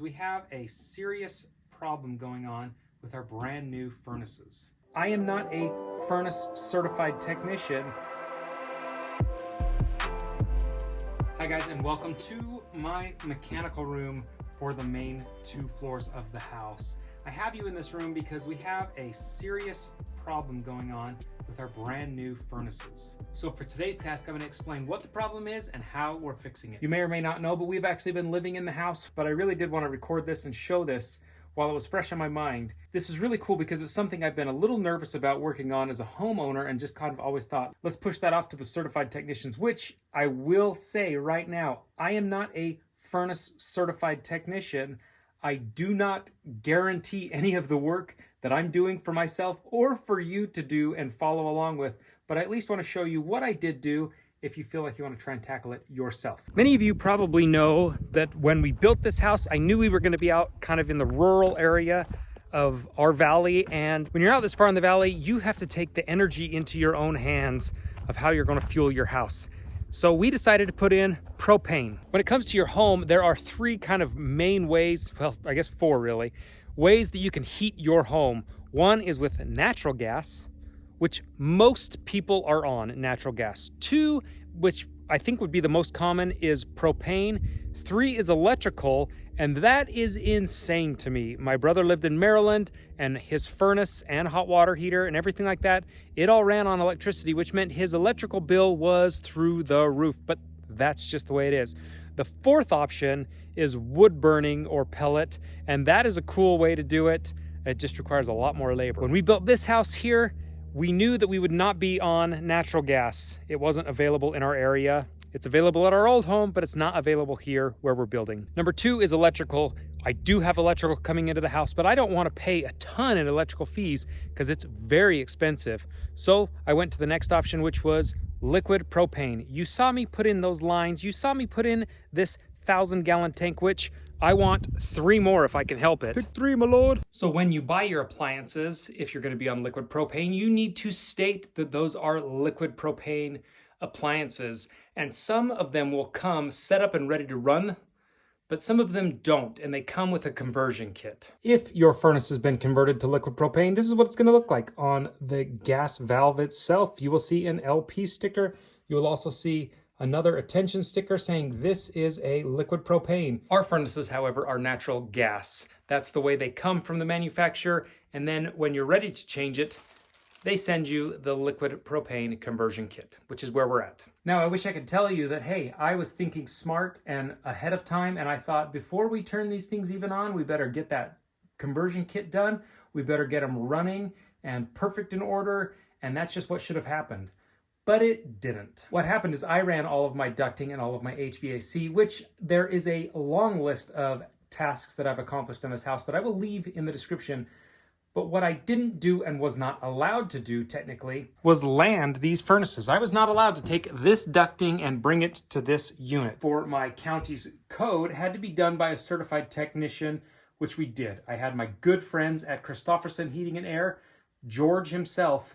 We have a serious problem going on with our brand new furnaces. I am not a furnace certified technician. Hi guys, and welcome to my mechanical room for the main 2 floors of the house. I have you in this room because we have a serious problem going on with our brand new furnaces. So for today's task, I'm going to explain what the problem is and how we're fixing it. You may or may not know, but we've actually been living in the house, but I really did want to record this and show this while it was fresh on my mind. This is really cool because it's something I've been a little nervous about working on as a homeowner and just kind of always thought, let's push that off to the certified technicians, which I will say right now, I am not a furnace certified technician. I do not guarantee any of the work that I'm doing for myself or for you to do and follow along with, but I at least want to show you what I did do if you feel like you want to try and tackle it yourself. Many of you probably know that when we built this house, I knew we were going to be out kind of in the rural area of our valley, and when you're out this far in the valley, you have to take the energy into your own hands of how you're going to fuel your house. So we decided to put in propane. When it comes to your home, there are 3 kind of main ways, well, I guess 4 really, ways that you can heat your home. One is with natural gas, which most people are on natural gas. 2, which I think would be the most common, is propane. 3 is electrical, and that is insane to me. My brother lived in Maryland, and his furnace and hot water heater and everything like that, it all ran on electricity, which meant his electrical bill was through the roof, but that's just the way it is. The 4th option is wood burning or pellet, and that is a cool way to do it. It just requires a lot more labor. When we built this house here, we knew that we would not be on natural gas. It wasn't available in our area. It's available at our old home, but it's not available here where we're building. Number 2 is electrical. I do have electrical coming into the house, but I don't want to pay a ton in electrical fees because it's very expensive. So I went to the next option, which was liquid propane. You saw me put in those lines. You saw me put in this 1,000-gallon tank, which I want 3 more if I can help it. Pick 3, my lord. So when you buy your appliances, if you're going to be on liquid propane, you need to state that those are liquid propane appliances. And some of them will come set up and ready to run, but some of them don't, and they come with a conversion kit. If your furnace has been converted to liquid propane, this is what it's going to look like. On the gas valve itself, you will see an LP sticker. You will also see another attention sticker saying this is a liquid propane. Our furnaces, however, are natural gas. That's the way they come from the manufacturer, and then when you're ready to change it, they send you the liquid propane conversion kit, which is where we're at. Now, I wish I could tell you that, hey, I was thinking smart and ahead of time, and I thought before we turn these things even on, we better get that conversion kit done. We better get them running and perfect in order, and that's just what should have happened. But it didn't. What happened is I ran all of my ducting and all of my HVAC, which there is a long list of tasks that I've accomplished in this house that I will leave in the description. But what I didn't do and was not allowed to do technically was land these furnaces. I was not allowed to take this ducting and bring it to this unit. For my county's code, it had to be done by a certified technician, which we did. I had my good friends at Christopherson Heating Air, George himself,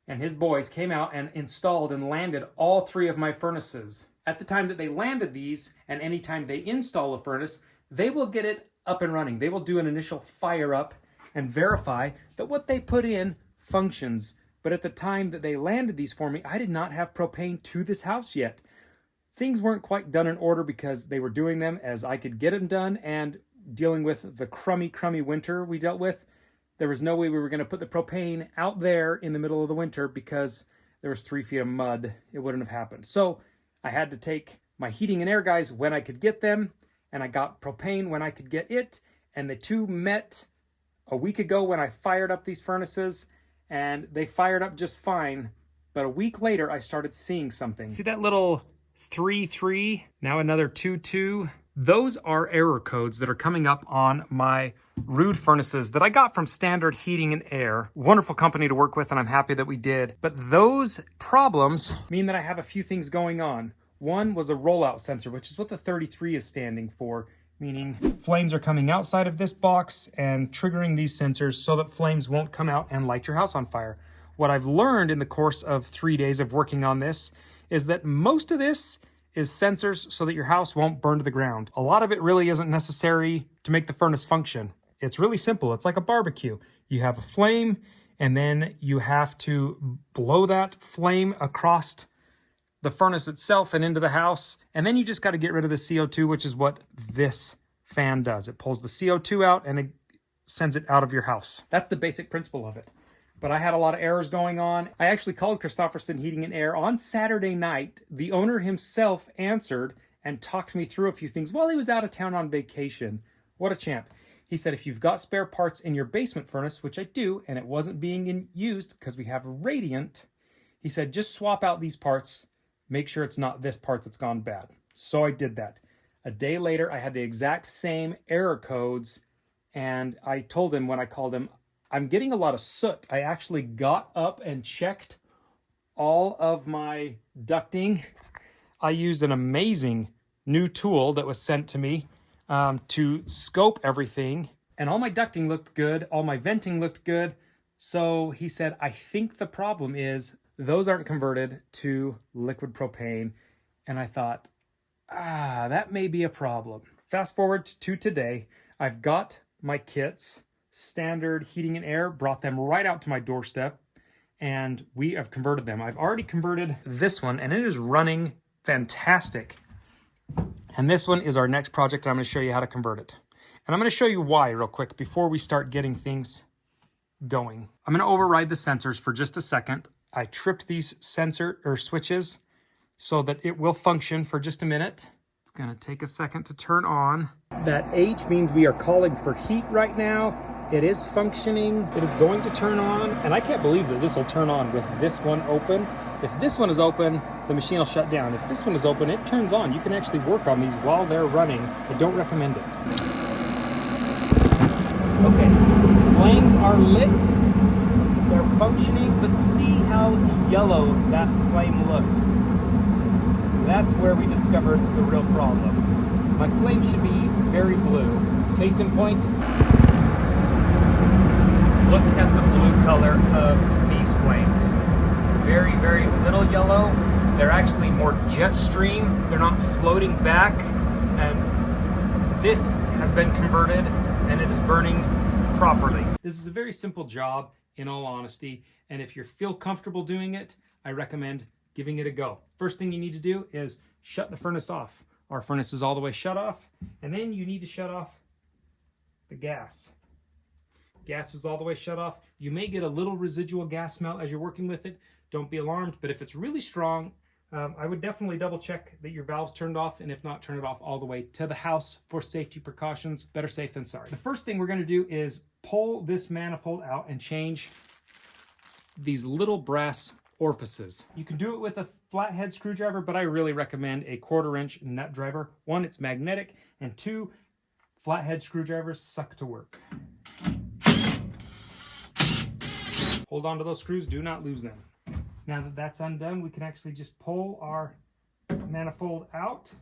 and his boys came out and installed and landed all 3 of my furnaces. At the time that they landed these, and anytime they install a furnace, they will get it up and running. They will do an initial fire up and verify that what they put in functions. But at the time that they landed these for me, I did not have propane to this house yet. Things weren't quite done in order because they were doing them as I could get them done, and dealing with the crummy winter we dealt with, there was no way we were going to put the propane out there in the middle of the winter because there was 3 feet of mud. It wouldn't have happened. So I had to take my heating and air guys when I could get them, and I got propane when I could get it, and the 2 met a week ago when I fired up these furnaces, and they fired up just fine. But a week later, I started seeing something. See that little 3-3, now another 2-2? Those are error codes that are coming up on my Rude furnaces that I got from Standard Heating and Air. Wonderful company to work with, and I'm happy that we did. But those problems mean that I have a few things going on. One was a rollout sensor, which is what the 33 is standing for, meaning flames are coming outside of this box and triggering these sensors so that flames won't come out and light your house on fire. What I've learned in the course of 3 days of working on this is that most of this is sensors so that your house won't burn to the ground. A lot of it really isn't necessary to make the furnace function. It's really simple. It's like a barbecue. You have a flame, and then you have to blow that flame across the furnace itself and into the house. And then you just got to get rid of the CO2, which is what this fan does. It pulls the CO2 out and it sends it out of your house. That's the basic principle of it. But I had a lot of errors going on. I actually called Christopherson Heating and Air on Saturday night. The owner himself answered and talked me through a few things while he was out of town on vacation. What a champ. He said, if you've got spare parts in your basement furnace, which I do, and it wasn't being used because we have a radiant, he said, just swap out these parts. Make sure it's not this part that's gone bad. So I did that. A day later, I had the exact same error codes, and I told him when I called him, I'm getting a lot of soot. I actually got up and checked all of my ducting. I used an amazing new tool that was sent to me to scope everything. And all my ducting looked good. All my venting looked good. So he said, I think the problem is those aren't converted to liquid propane. And I thought, that may be a problem. Fast forward to today. I've got my kits. Standard Heating and Air brought them right out to my doorstep, and we have converted them. I've already converted this one, and it is running fantastic. And this one is our next project. I'm going to show you how to convert it. And I'm going to show you why real quick before we start getting things going. I'm going to override the sensors for just a second. I tripped these sensor or switches so that it will function for just a minute. It's going to take a second to turn on. That H means we are calling for heat right now. It is functioning. It is going to turn on, and I can't believe that this will turn on with this one open. If this one is open, the machine will shut down. If this one is open, it turns on. You can actually work on these while they're running. I don't recommend it. Okay, flames are lit. They're functioning, but see how yellow that flame looks. That's where we discovered the real problem. My flame should be very blue. Case in point, look at the blue color of these flames. Very, very little yellow. They're actually more jet stream. They're not floating back. And this has been converted and it is burning properly. This is a very simple job, in all honesty. And if you feel comfortable doing it, I recommend giving it a go. First thing you need to do is shut the furnace off. Our furnace is all the way shut off. And then you need to shut off the gas. Gas is all the way shut off. You may get a little residual gas smell as you're working with it. Don't be alarmed, but if it's really strong, I would definitely double check that your valve's turned off, and if not, turn it off all the way to the house for safety precautions. Better safe than sorry. The first thing we're gonna do is pull this manifold out and change these little brass orifices. You can do it with a flathead screwdriver, but I really recommend a 1/4-inch nut driver. One, it's magnetic, and two, flathead screwdrivers suck to work. Hold on to those screws, do not lose them. Now that that's undone, we can actually just pull our manifold out.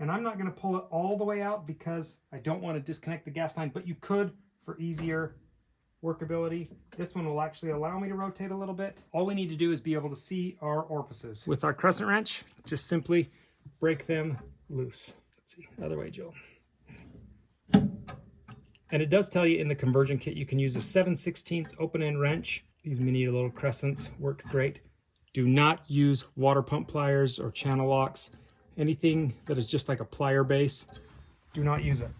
And I'm not going to pull it all the way out because I don't want to disconnect the gas line, but you could for easier workability. This one will actually allow me to rotate a little bit. All we need to do is be able to see our orifices. With our crescent wrench, just simply break them loose. Let's see, other way, Joe. And it does tell you in the conversion kit you can use a 7/16 open-end wrench. These mini little crescents work great. Do not use water pump pliers or channel locks. Anything that is just like a plier base, do not use it.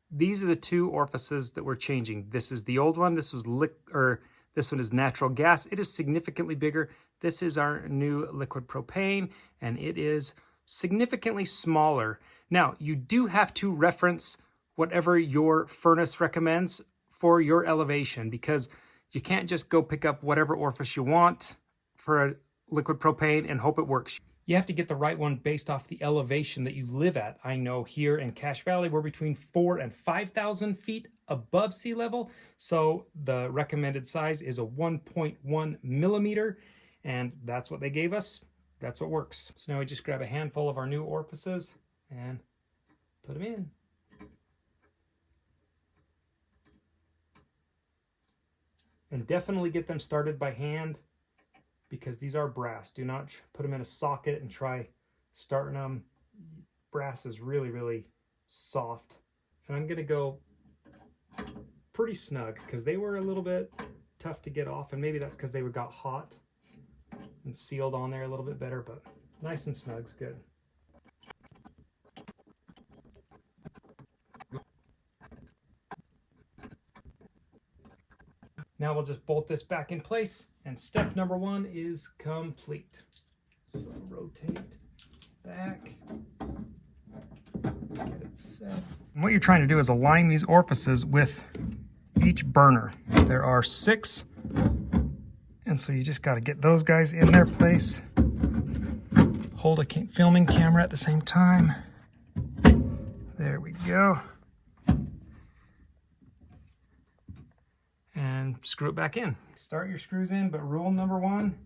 These are the two orifices that we're changing. This is the old one. This was this one is natural gas. It is significantly bigger. This is our new liquid propane, and it is significantly smaller. Now, you do have to reference whatever your furnace recommends for your elevation, because you can't just go pick up whatever orifice you want for a liquid propane and hope it works. You have to get the right one based off the elevation that you live at. I know here in Cache Valley, we're between 4,000 and 5,000 feet above sea level. So the recommended size is a 1.1 millimeter, and that's what they gave us. that's what works. So now we just grab a handful of our new orifices and put them in. And definitely get them started by hand because these are brass. Do not put them in a socket and try starting them. Brass is really, really soft. And I'm gonna go pretty snug because they were a little bit tough to get off, and maybe that's because they got hot and sealed on there a little bit better, but nice and snug's good. Now we'll just bolt this back in place, and step number 1 is complete. So rotate back, get it set. And what you're trying to do is align these orifices with each burner. There are 6, and so you just got to get those guys in their place. Hold a filming camera at the same time. There we go. And screw it back in. Start your screws in, but rule number 1,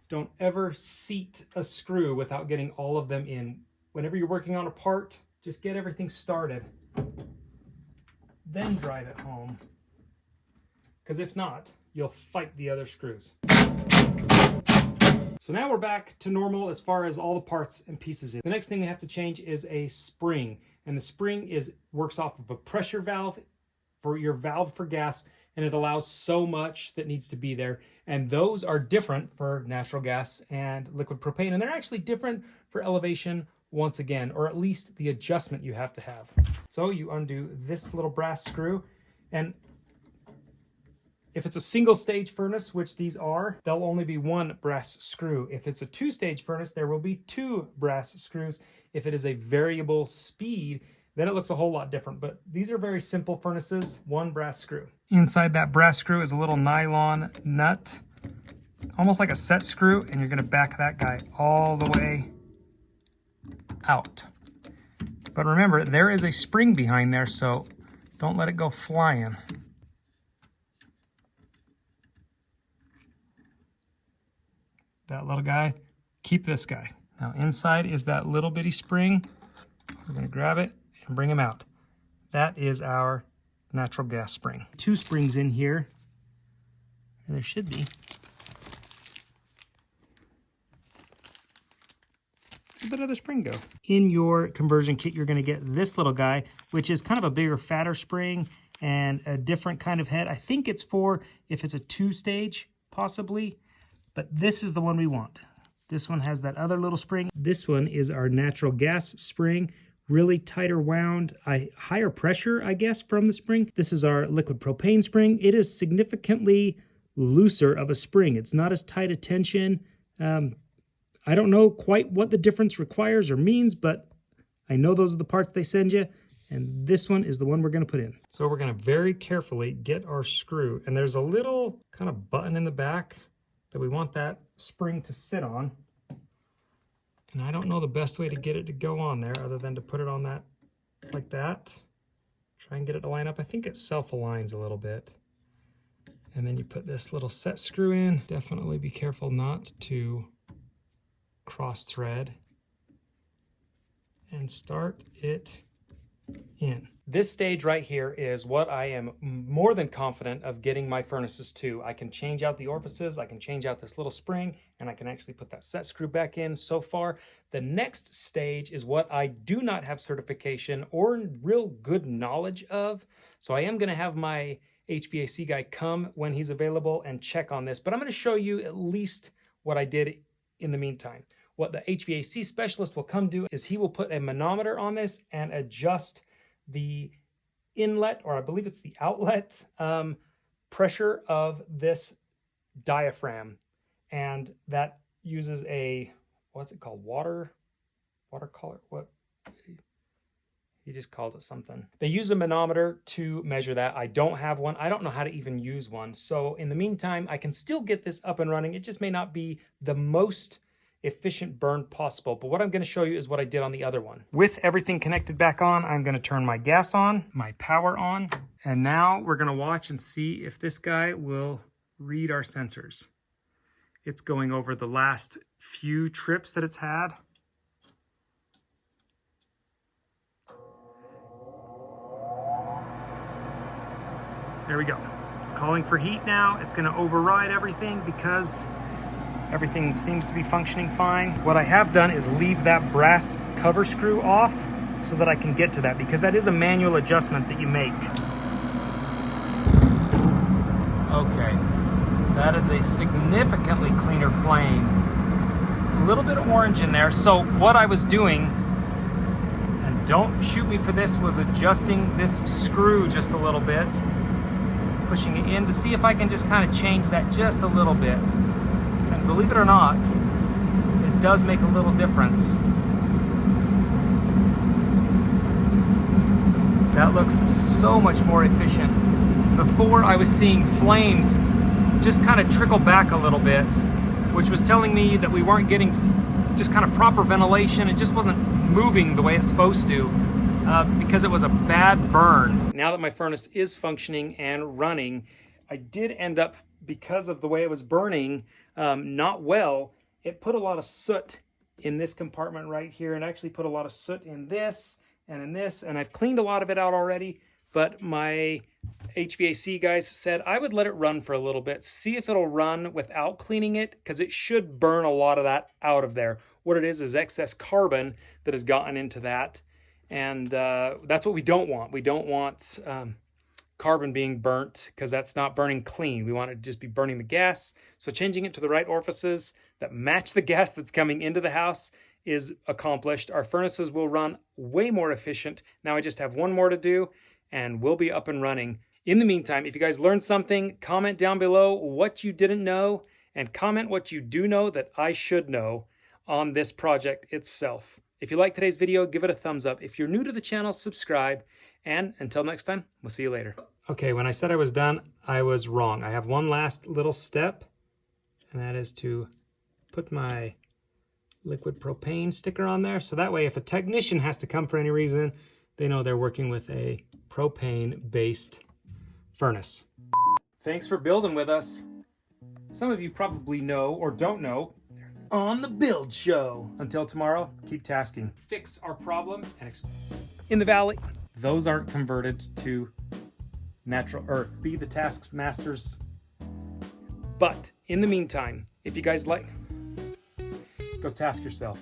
don't ever seat a screw without getting all of them in. Whenever you're working on a part, just get everything started, then drive it home. Because if not, you'll fight the other screws. So now we're back to normal as far as all the parts and pieces. The next thing we have to change is a spring. And the spring works off of a pressure valve for your valve for gas, and it allows so much that needs to be there. And those are different for natural gas and liquid propane, and they're actually different for elevation once again, or at least the adjustment you have to have. So you undo this little brass screw, and if it's a single stage furnace, which these are, there'll only be 1 brass screw. If it's a 2-stage furnace, there will be 2 brass screws. If it is a variable speed, then it looks a whole lot different, but these are very simple furnaces, 1 brass screw. Inside that brass screw is a little nylon nut, almost like a set screw, and you're gonna back that guy all the way out. But remember, there is a spring behind there, so don't let it go flying. That little guy, keep this guy. Now inside is that little bitty spring. We're gonna grab it and bring him out. That is our natural gas spring. 2 springs in here, and there should be. Where'd that other spring go? In your conversion kit, you're gonna get this little guy, which is kind of a bigger, fatter spring and a different kind of head. I think it's for if it's a 2-stage, possibly, but this is the one we want. This one has that other little spring. This one is our natural gas spring, really tighter wound, higher pressure, I guess, from the spring. This is our liquid propane spring. It is significantly looser of a spring. It's not as tight a tension. I don't know quite what the difference requires or means, but I know those are the parts they send you, and this one is the one we're gonna put in. So we're gonna very carefully get our screw, and there's a little kind of button in the back that we want that spring to sit on. And I don't know the best way to get it to go on there other than to put it on that like that. Try and get it to line up. I think it self-aligns a little bit. And then you put this little set screw in. Definitely be careful not to cross thread. And start it in. This stage right here is what I am more than confident of getting my furnaces to. I can change out the orifices, I can change out this little spring, and I can actually put that set screw back in so far. The next stage is what I do not have certification or real good knowledge of. So I am gonna have my HVAC guy come when he's available and check on this, but I'm gonna show you at least what I did in the meantime. What the HVAC specialist will come do is he will put a manometer on this and adjust the inlet, or I believe it's the outlet, pressure of this diaphragm. And that uses a, what's it called? Water color? What? He just called it something. They use a manometer to measure that. I don't have one. I don't know how to even use one. So in the meantime, I can still get this up and running. It just may not be the most efficient burn possible. But what I'm gonna show you is what I did on the other one. With everything connected back on, I'm gonna turn my gas on, my power on, and now we're gonna watch and see if this guy will read our sensors. it's going over the last few trips that it's had. There we go. It's calling for heat now. It's going to override everything because everything seems to be functioning fine. What I have done is leave that brass cover screw off so that I can get to that, because that is a manual adjustment that you make. Okay, that is a significantly cleaner flame. A little bit of orange in there. So what I was doing, and don't shoot me for this, was adjusting this screw just a little bit, pushing it in to see if I can just kind of change that just a little bit. And believe it or not, it does make a little difference. That looks so much more efficient. Before, I was seeing flames just kind of trickle back a little bit, which was telling me that we weren't getting just kind of proper ventilation. It just wasn't moving the way it's supposed to, because it was a bad burn. Now that my furnace is functioning and running, I did end up, because of the way it was burning not well, it put a lot of soot in this compartment right here, and actually put a lot of soot in this and in this, and I've cleaned a lot of it out already, but my HVAC guys said I would let it run for a little bit, see if it'll run without cleaning it, because it should burn a lot of that out of there. What it is excess carbon that has gotten into that, and that's what we don't want. We don't want carbon being burnt, because that's not burning clean. We want it to just be burning the gas. So changing it to the right orifices that match the gas that's coming into the house is accomplished. Our furnaces will run way more efficient. Now I just have one more to do and we'll be up and running. In the meantime, if you guys learned something, comment down below what you didn't know, and comment what you do know that I should know on this project itself. If you like today's video, give it a thumbs up. If you're new to the channel, subscribe. And until next time, we'll see you later. Okay, when I said I was done, I was wrong. I have one last little step, and that is to put my liquid propane sticker on there. So that way, if a technician has to come for any reason, they know they're working with a propane-based furnace. Thanks for building with us. Some of you probably know or don't know, on the Build Show. Until tomorrow, keep tasking. Fix our problem and in the valley. Those aren't converted to natural, or be the task masters. But in the meantime, if you guys like, go task yourself.